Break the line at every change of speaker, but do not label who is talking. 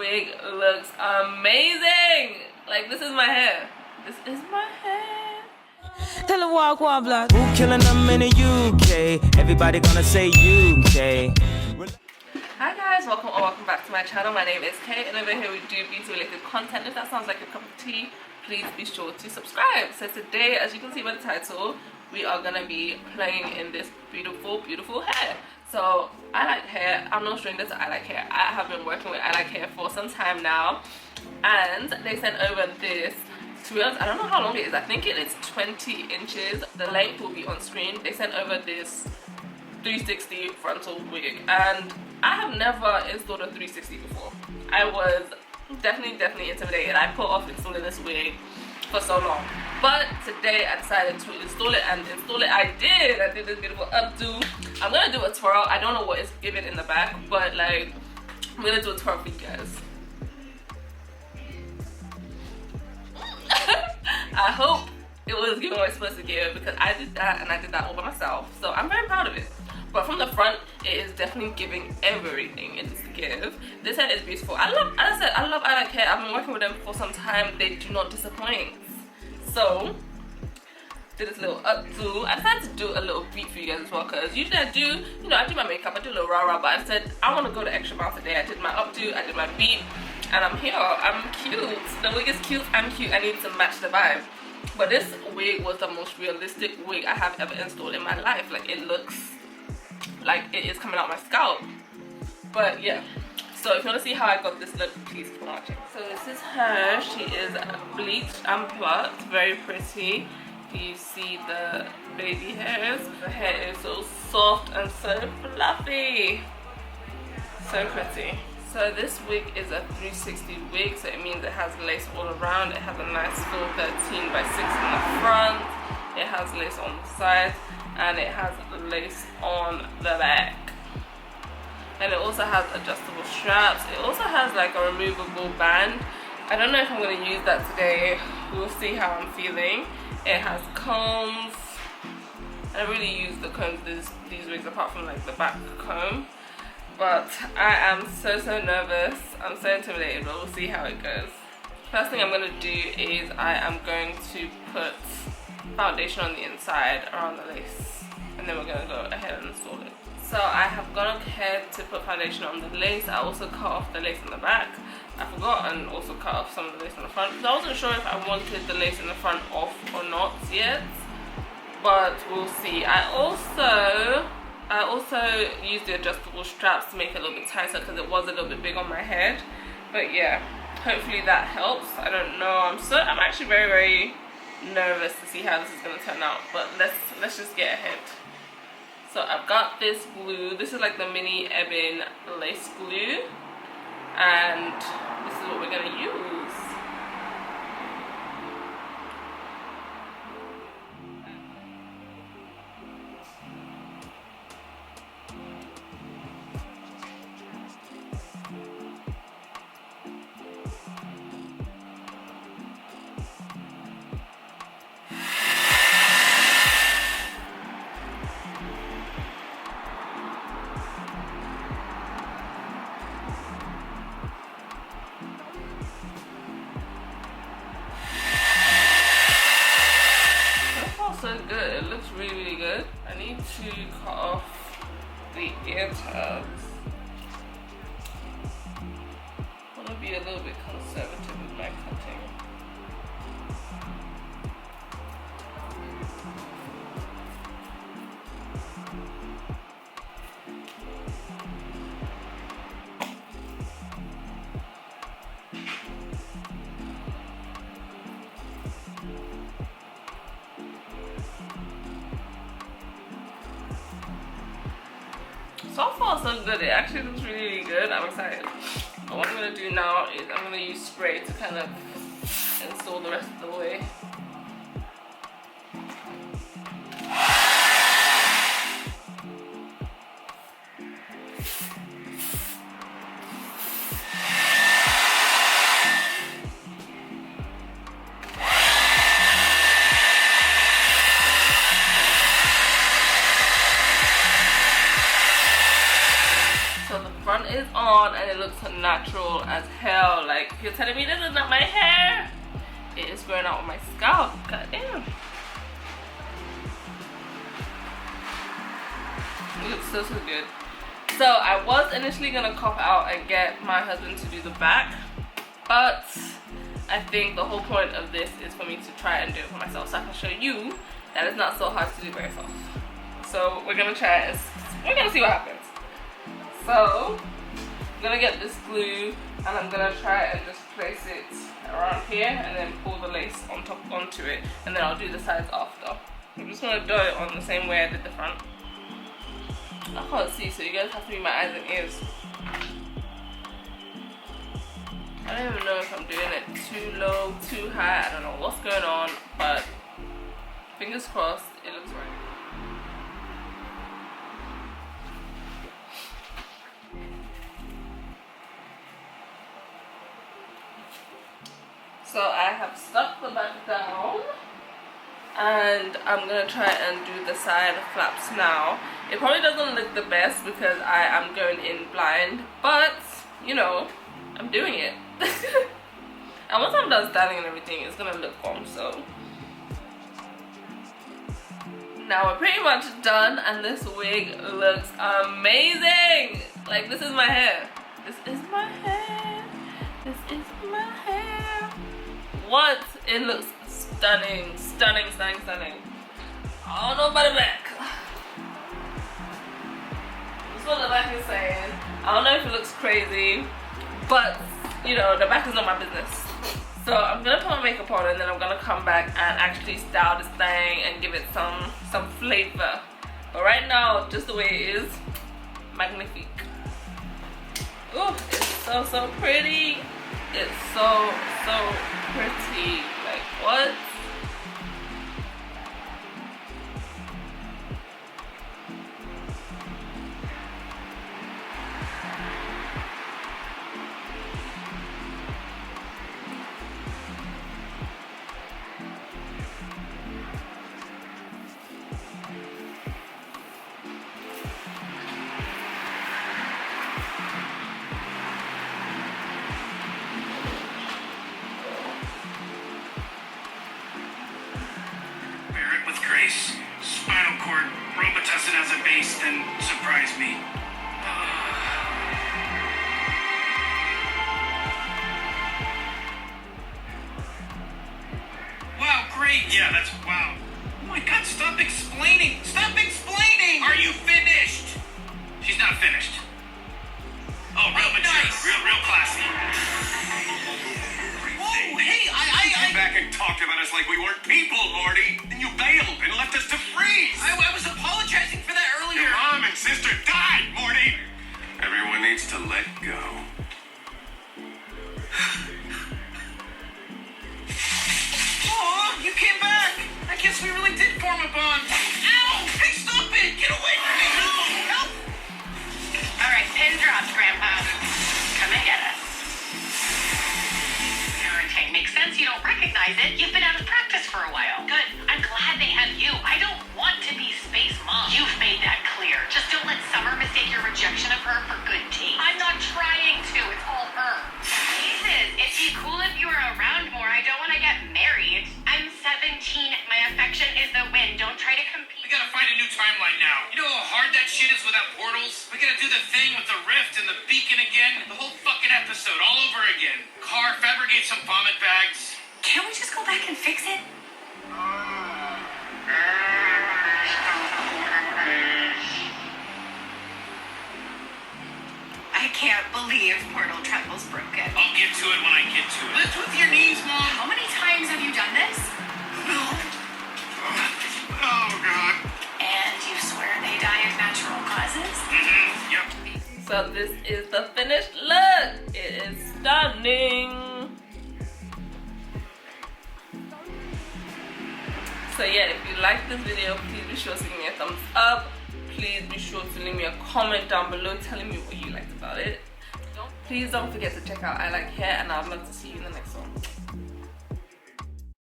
wig looks amazing. Like, this is my hair. This is my hair.
Tell her walk one blood. Who killing them in the UK? Everybody gonna say UK.
Hi guys, welcome back to my channel. My name is Kay, and over here we do beauty related content. If that sounds like a cup of tea, please be sure to subscribe. So today, as you can see by the title, we are gonna be playing in this beautiful hair. So I like hair. I'm no stranger to I like hair. I have been working with I like hair for some time now, and they sent over this. To be honest, I don't know how long it is. I think it is 20 inches. The length will be on screen. They sent over this 360 frontal wig, and I have never installed a 360 before. I was definitely intimidated. I put off installing this wig for so long, but today I decided to install it, and install it I did. I did this beautiful updo. I'm gonna do a twirl. I don't know what it's giving in the back, but like, I'm gonna do a twirl for you guys. I hope it was giving what it's supposed to give, because I did that, and I did that all by myself, so I'm very proud of it. But from the front, it is definitely giving everything it needs to give. This hair is beautiful. I love I like hair. I've been working with them for some time. They do not disappoint. So did this little updo. I decided to do a little beat for you guys as well, because usually I do, you know, I do my makeup, I do a little rah-rah, but I said I want to go the extra mile today. I did my updo, I did my beat, and I'm here. I'm cute. The wig is cute, I'm cute. I need to match the vibe. But this wig was the most realistic wig I have ever installed in my life. Like, it looks like it is coming out my scalp. But yeah, so if you want to see how I got this look, please keep watching. So this is her. She is bleached and plucked, very pretty. You see the baby hairs. The hair is so soft and so fluffy, so pretty. So this wig is a 360 wig, so it means it has lace all around. It has a nice full 13 by 6 in the front. It has lace on the sides, and it has lace on the back. And it also has adjustable straps. It also has like a removable band. I don't know if I'm going to use that today. We'll see how I'm feeling. It has combs. I don't really use the combs these wigs, apart from like the back comb. But I am so nervous. I'm so intimidated, but we'll see how it goes. First thing I'm going to do is I am going to put foundation on the inside around the lace, and then we're going to go ahead and install it. So I have gone ahead to put foundation on the lace. I also cut off the lace in the back. I forgot, and also cut off some of the lace in the front, because I wasn't sure if I wanted the lace in the front off or not yet, but we'll see. I also used the adjustable straps to make it a little bit tighter, because it was a little bit big on my head. But yeah, hopefully that helps. I don't know. I'm actually very nervous to see how this is going to turn out, but let's just get ahead. So I've got this glue. This is like the mini ebony lace glue, and this is what we're going to use. So good. It looks really good. I need to cut off the ear tabs. I want to be a little bit conservative with my cutting. So far so good. It actually looks really good. I'm excited. But what I'm going to do now is I'm going to use spray to kind of install the rest of the way. front is on and it looks natural as hell. Like, you're telling me this is not my hair? It is growing out of my scalp. God damn. It looks so good. So I was initially gonna cop out and get my husband to do the back, but I think the whole point of this is for me to try and do it for myself, so I can show you that it's not so hard to do by yourself. So we're gonna try it. We're gonna see what happens. So I'm gonna get this glue and I'm gonna try and just place it around here and then pull the lace on top onto it, and then I'll do the sides after. I'm just gonna do it on the same way I did the front. I can't see, so you guys have to be my eyes and ears. I don't even know if I'm doing it too low, too high. I don't know what's going on, but fingers crossed, it looks right. So I have stuck the back down, and I'm gonna try and do the side flaps now. It probably doesn't look the best because I am going in blind, but you know, I'm doing it. And once I'm done styling and everything, it's gonna look bomb. So now we're pretty much done, and this wig looks amazing. Like, this is my hair. This is my hair. This is my hair. What? It looks stunning, stunning, stunning, stunning. I don't know about the back. That's what the back is saying. I don't know if it looks crazy, but you know, the back is not my business. So I'm gonna put my makeup on, and then I'm gonna come back and actually style this thing and give it some flavor. But right now, just the way it is, magnifique. Ooh, it's so pretty. It's so pretty. Like, what?
Spinal cord, Robitussin as a base, then surprise me. Wow, great. Yeah, that's wow. Oh my God, stop explaining. Stop explaining. Are you finished? She's not finished. Oh, real mature. Nice. Real classy. Whoa, hey, I came back and talked about us like we weren't people, Morty. Then you bailed and left us to freeze. I was apologizing for that earlier. Your mom and sister died, Morty. Everyone needs to let go. Oh, you came back. I guess we really did form a bond. Ow! Hey, stop it! Get away from me! No! Help!
All right, pin drops, Grandpa. Come and get us. Irritate. Makes sense you don't recognize it. You've been out of practice for a while. Good. I'm glad they have you. I don't want to be Space Mom. You've made that clear. Just don't let Summer mistake your rejection of her for good taste. I'm not trying to. It's all her. Jesus, it'd be cool if you were around more. I don't want to get married. I'm 17. My affection is the wind. Don't try to compete.
We gotta find a new timeline now. You know how hard that shit is without portals? We gotta do the thing with the rift and the beacon again. The whole fucking episode all over again. Car, fabricate some vomit bags.
Can't we just go back and fix it? I can't believe Portal Tremble's broken.
I'll get to it when I get to it. Lift with your knees, Mom.
How many times have you done this?
Oh, God.
And you swear they die of natural causes?
Yep.
So this is the finished look. It is stunning. So yeah, if you like this video, please be sure to give me a thumbs up. Please be sure to leave me a comment down below telling me what you liked about it. Please don't forget to check out I Like Hair, and I'd love to see you in the next one.